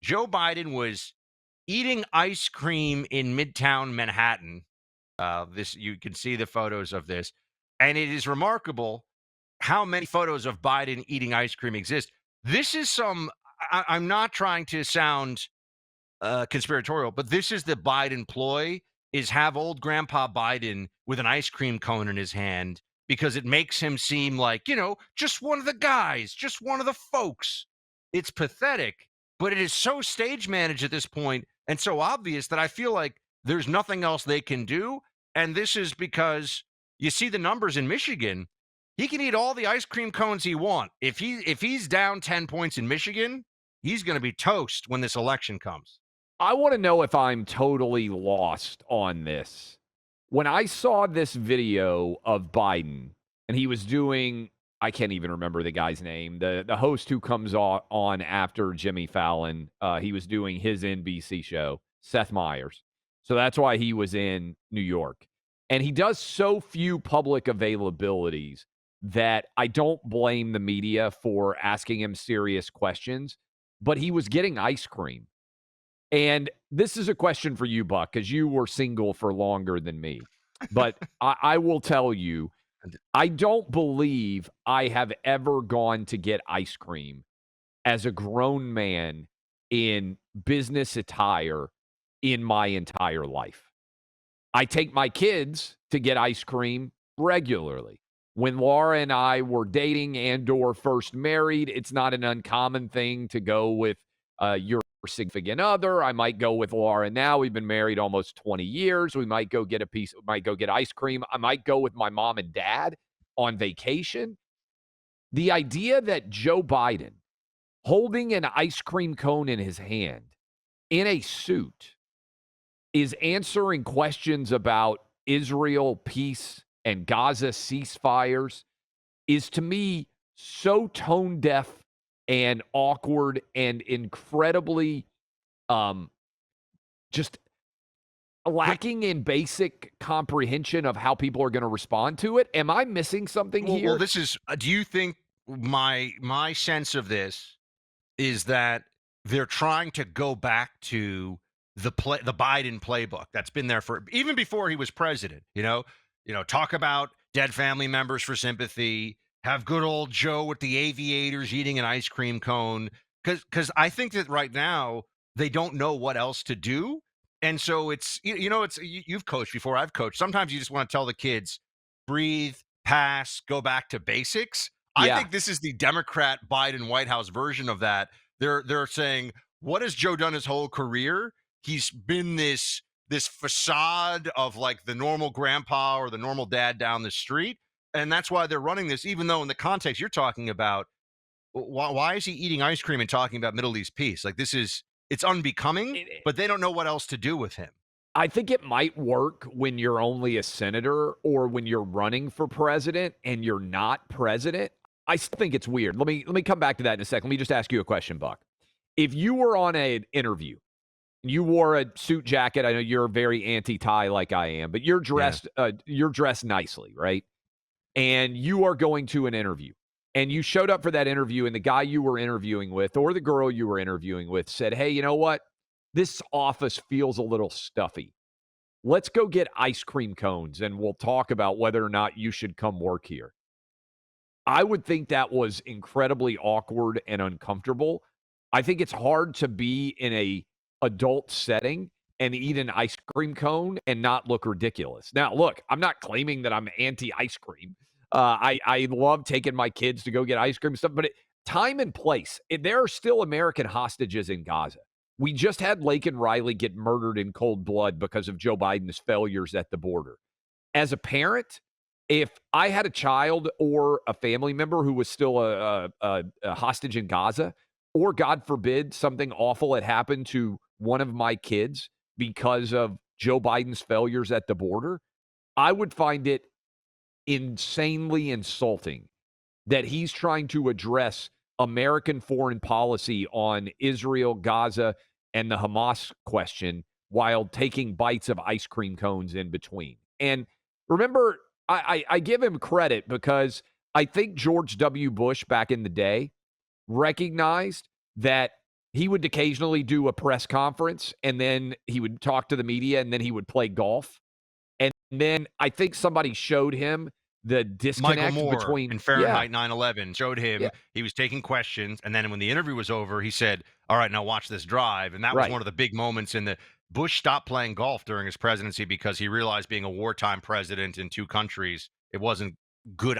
Joe Biden was eating ice cream in Midtown Manhattan. This you can see the photos of this, and it is remarkable how many photos of Biden eating ice cream exist. This is some. I'm not trying to sound conspiratorial, but this is the Biden ploy: is have old Grandpa Biden with an ice cream cone in his hand because it makes him seem like just one of the guys, just one of the folks. It's pathetic, but it is so stage managed at this point and so obvious that I feel like there's nothing else they can do. And this is because you see the numbers in Michigan. He can eat all the ice cream cones he wants. If he's down 10 points in Michigan, he's going to be toast when this election comes. I want to know if I'm totally lost on this. When I saw this video of Biden and he was doing, I can't even remember the guy's name, the host who comes on after Jimmy Fallon, he was doing his NBC show, Seth Meyers. So that's why he was in New York. And he does so few public availabilities that I don't blame the media for asking him serious questions, but he was getting ice cream. And this is a question for you, Buck, because you were single for longer than me. But I will tell you, I don't believe I have ever gone to get ice cream as a grown man in business attire in my entire life. I take my kids to get ice cream regularly. When Laura and I were dating and or first married, it's not an uncommon thing to go with your significant other. I might go with Laura now. We've been married almost 20 years. We might go get might go get ice cream. I might go with my mom and dad on vacation. The idea that Joe Biden holding an ice cream cone in his hand in a suit is answering questions about Israel peace and Gaza ceasefires is, to me, so tone deaf and awkward and incredibly just lacking in basic comprehension of how people are going to respond to it. Am I missing something here? Well, this is. Do you think my sense of this is that they're trying to go back to the Biden playbook that's been there for even before he was president? Talk about dead family members for sympathy. Have good old Joe with the aviators eating an ice cream cone. Because I think that right now they don't know what else to do. And so you've coached before, I've coached. Sometimes you just want to tell the kids, breathe, pass, go back to basics. I Yeah. think this is the Democrat Biden White House version of that. They're saying, what has Joe done his whole career? He's been this facade of like the normal grandpa or the normal dad down the street. And that's why they're running this, even though in the context you're talking about, why is he eating ice cream and talking about Middle East peace? Like it's unbecoming, but they don't know what else to do with him. I think it might work when you're only a senator or when you're running for president and you're not president. I still think it's weird. Let me come back to that in a second. Let me just ask you a question, Buck. If you were on an interview, you wore a suit jacket. I know you're very anti-tie like I am, but you're dressed nicely, right? And you are going to an interview. And you showed up for that interview, and the guy you were interviewing with or the girl you were interviewing with said, hey, you know what? This office feels a little stuffy. Let's go get ice cream cones, and we'll talk about whether or not you should come work here. I would think that was incredibly awkward and uncomfortable. I think it's hard to be in a adult setting and eat an ice cream cone and not look ridiculous. Now, look, I'm not claiming that I'm anti-ice cream. I love taking my kids to go get ice cream and stuff, but time and place. There are still American hostages in Gaza. We just had Laken Riley get murdered in cold blood because of Joe Biden's failures at the border. As a parent, if I had a child or a family member who was still a hostage in Gaza, or God forbid, something awful had happened to one of my kids because of Joe Biden's failures at the border, I would find it insanely insulting that he's trying to address American foreign policy on Israel, Gaza, and the Hamas question while taking bites of ice cream cones in between. And remember, I give him credit because I think George W. Bush back in the day recognized that he would occasionally do a press conference, and then he would talk to the media, and then he would play golf. And then I think somebody showed him the Michael disconnect Moore between in Fahrenheit 9/11 showed yeah, him he was taking questions, and then when the interview was over, he said, "All right, now watch this drive." And that was right. one of the big moments in the Bush stopped playing golf during his presidency because he realized being a wartime president in two countries, it wasn't good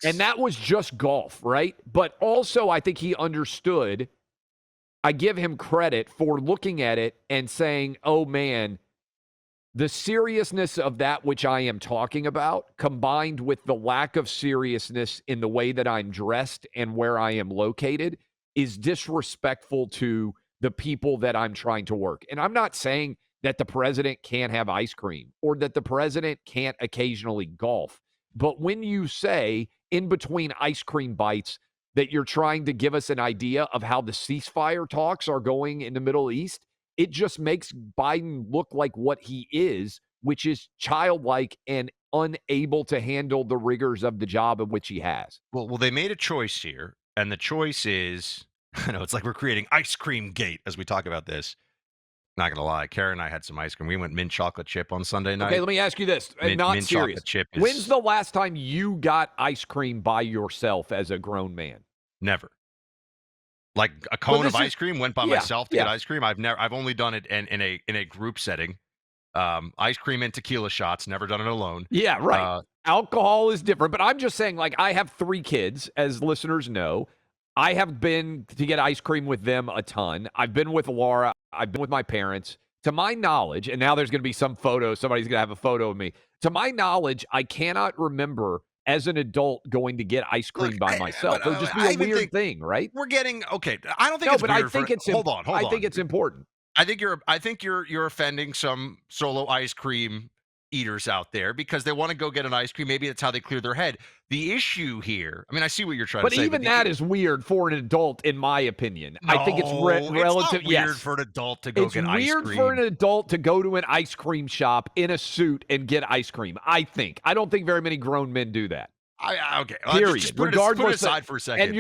And optics. that was just golf, right? But also, I think he understood. I give him credit for looking at it and saying, oh man, the seriousness of that which I am talking about, combined with the lack of seriousness in the way that I'm dressed and where I am located, is disrespectful to the people that I'm trying to work. And I'm not saying that the president can't have ice cream or that the president can't occasionally golf. But when you say in between ice cream bites that you're trying to give us an idea of how the ceasefire talks are going in the Middle East, it just makes Biden look like what he is, which is childlike and unable to handle the rigors of the job in which he has. Well, they made a choice here, and the choice is, I know it's like we're creating ice cream gate as we talk about this. Not gonna lie, Karen and I had some ice cream. We went mint chocolate chip on Sunday Okay, night. let me ask you this, and not Mint serious. chocolate chip When's is the last time you got ice cream by yourself as a grown man? never. Like a Well, cone of this is ice cream, went by yeah, myself to get yeah. ice cream. I've only done it in a group setting. Ice cream and tequila shots, never done it alone. Yeah, right. Uh, Alcohol is different, but I'm just saying, like, I have 3 kids, as listeners know. I have been to get ice cream with them a ton. I've been with Laura. I've been with my parents. To my knowledge, and now there's going to be some photo, somebody's going to have a photo of me. To my knowledge, I cannot remember as an adult going to get ice Look, cream by myself. It would just be I a even weird think thing, right? we're getting okay. I don't think No, it's but I weird for. think it's Hold on, hold I think on. it's important. I think you're offending some solo ice cream eaters out there because they want to go get an ice cream. Maybe that's how they clear their head. The issue here, I mean, I see what you're trying to But say, even that is weird for an adult, in my opinion. I think it's no, it's relative. not weird Yes, for an adult to go it's get ice weird for cream. an adult to go to an ice cream shop in a suit and get ice cream. I think. I don't think very many grown men do that. Okay, just Period. put it Regardless, aside for a second.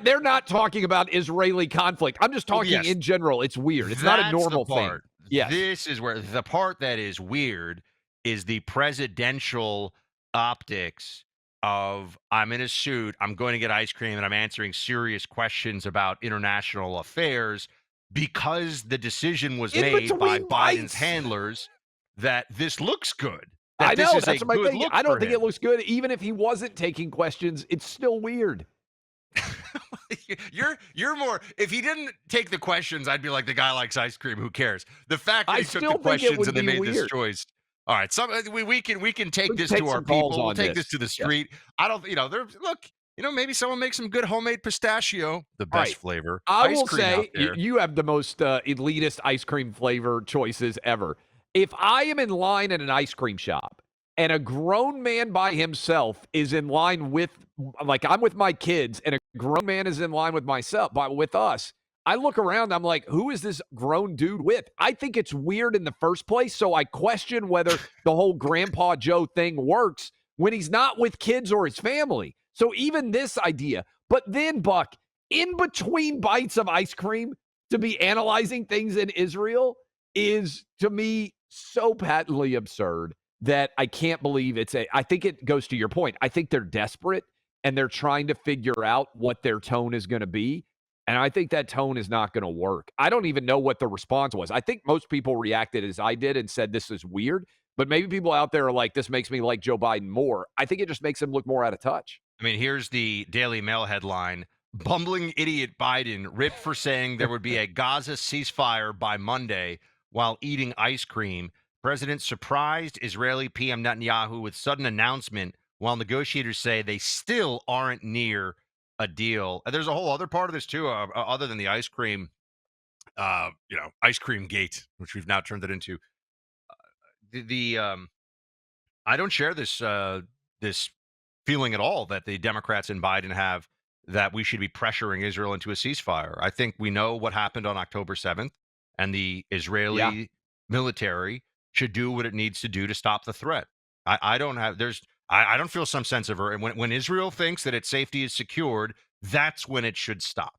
they're not talking about Israeli conflict. I'm just Well, talking yes, in general. It's weird. It's not a that's the normal thing. part. Yes. This is where the part that is weird is the presidential optics of I'm in a suit, I'm going to get ice cream, and I'm answering serious questions about international affairs because the decision was In made by between Biden's bites. handlers that this looks good, I that this know. is a That's my good thing. look I don't for think it him. looks good. Even if he wasn't taking questions, it's still weird. You're more if he didn't take the questions, I'd be like the guy likes ice cream, who cares? The fact that I he took the still think it questions would and they be made this weird. choice. All right, we can take Let's this take to our some calls people. We'll on take this this. to the Yeah. street. I don't, there's look, maybe someone makes some good homemade pistachio, the All best right. flavor I ice will cream out say there. you have the most elitist ice cream flavor choices ever. If I am in line at an ice cream shop and a grown man by himself is in line with, like, I'm with my kids and a grown man is in line with myself, with us, I look around, I'm like, who is this grown dude with? I think it's weird in the first place. So I question whether the whole Grandpa Joe thing works when he's not with kids or his family. So even this idea, but then, Buck, in between bites of ice cream to be analyzing things in Israel is, to me, so patently absurd that I can't believe I think it goes to your point. I think they're desperate and they're trying to figure out what their tone is going to be. And I think that tone is not going to work. I don't even know what the response was. I think most people reacted as I did and said, this is weird. But maybe people out there are like, this makes me like Joe Biden more. I think it just makes him look more out of touch. I mean, here's the Daily Mail headline: Bumbling idiot Biden ripped for saying there would be a Gaza ceasefire by Monday while eating ice cream. President surprised Israeli PM Netanyahu with sudden announcement while negotiators say they still aren't near a deal. And there's a whole other part of this too, other than the ice cream, ice cream gate, which we've now turned it into. The I don't share this feeling at all that the Democrats and Biden have that we should be pressuring Israel into a ceasefire. I think we know what happened on October 7th, and the Yeah. Israeli military should do what it needs to do to stop the threat. I don't have there's I don't feel some sense of when Israel thinks that its safety is secured, that's when it should stop.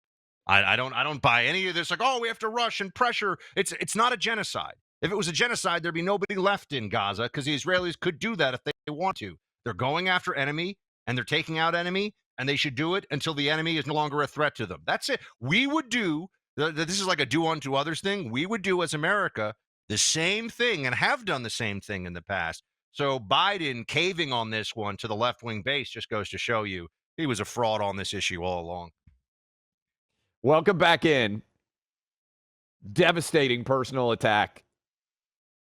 I don't buy any of this. Like, oh, we have to rush and pressure. It's not a genocide. If it was a genocide, there'd be nobody left in Gaza because the Israelis could do that if they want to. They're going after enemy and they're taking out enemy, and they should do it until the enemy is no longer a threat to them. That's it. We would do. This is like a do unto others thing. We would do as America the same thing and have done the same thing in the past. So Biden caving on this one to the left wing base just goes to show you he was a fraud on this issue all along. Welcome back in. Devastating personal attack.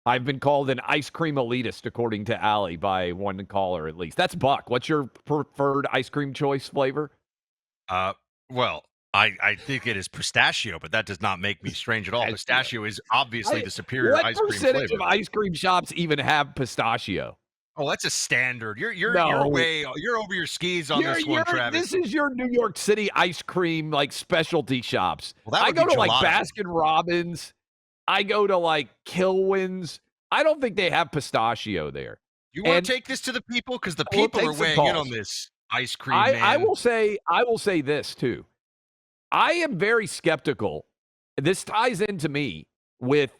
I've been called an ice cream elitist, according to Allie, by one caller at least. That's Buck. What's your preferred ice cream choice flavor? Well, I think it is pistachio, but that does not make me strange at all. Pistachio is obviously the superior ice cream flavor. What percentage of ice cream shops even have pistachio? Oh, that's a standard. You're No. you're over your skis on this one, Travis. This is your New York City ice cream like specialty shops. Well, that I would go be to like gelato. Baskin Robbins. I go to like Kilwins. I don't think they have pistachio there. You want And to take this to the people because the we'll people take are some weighing in calls. on this ice cream, I man. will say this too. I am very skeptical. This ties into me with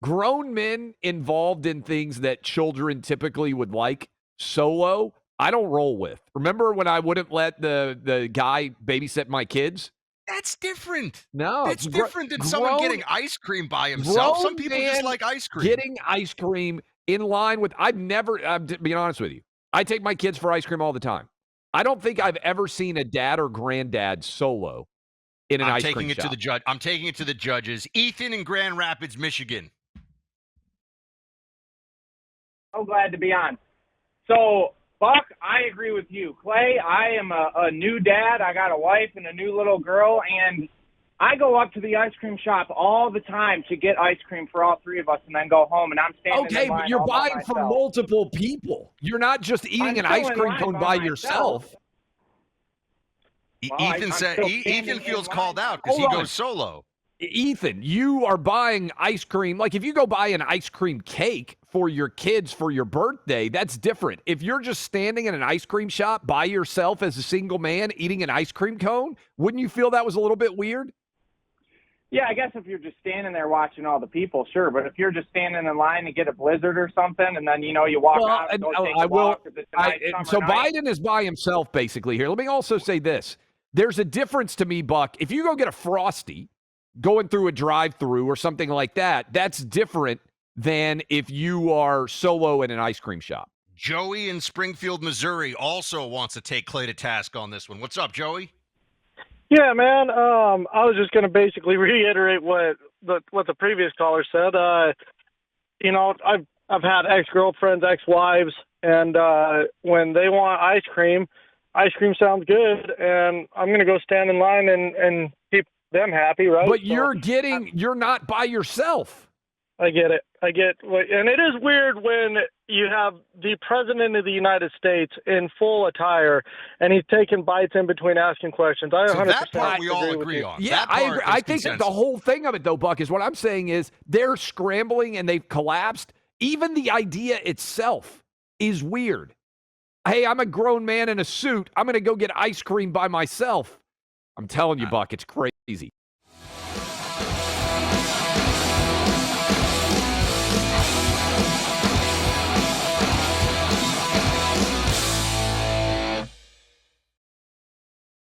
grown men involved in things that children typically would like solo. I don't roll with. Remember when I wouldn't let the guy babysit my kids? That's different. No, It's different than someone getting ice cream by himself. Some people just like ice cream. Getting ice cream in line with. I'm being honest with you. I take my kids for ice cream all the time. I don't think I've ever seen a dad or granddad solo in an ice cream shop. I'm taking it to the judges. Ethan in Grand Rapids, Michigan. So glad to be on. So, Buck, I agree with you. Clay, I am a new dad. I got a wife and a new little girl, and I go up to the ice cream shop all the time to get ice cream for all three of us and then go home, and I'm standing in line but you're all by buying for myself. multiple people. You're not just eating an ice cream cone by yourself. Well, Ethan I'm said still Ethan standing feels in called line. out because he Hold on. goes solo. Ethan, you are buying ice cream. Like if you go buy an ice cream cake for your kids for your birthday, that's different. If you're just standing in an ice cream shop by yourself as a single man eating an ice cream cone, wouldn't you feel that was a little bit weird? Yeah, I guess if you're just standing there watching all the people, sure. But if you're just standing in line to get a blizzard or something, and then, you walk out and go take a walk. If it's a nice So summer night. Biden is by himself basically here. Let me also say this. There's a difference to me, Buck. If you go get a Frosty going through a drive-through or something like that, that's different than if you are solo in an ice cream shop. Joey in Springfield, Missouri also wants to take Clay to task on this one. What's up, Joey? Yeah, man. I was just going to basically reiterate what the previous caller said. I've had ex-girlfriends, ex-wives, and when they want ice cream sounds good, and I'm going to go stand in line and keep them happy, right? But you're not by yourself. I get it. And it is weird when you have the president of the United States in full attire, and he's taking bites in between asking questions. I 100% that part we all agree on. Yeah, That part I agree. is I think that consensus. the whole thing of it, though, Buck, is what I'm saying is they're scrambling and they've collapsed. Even the idea itself is weird. Hey, I'm a grown man in a suit. I'm going to go get ice cream by myself. I'm telling you, Buck, it's crazy.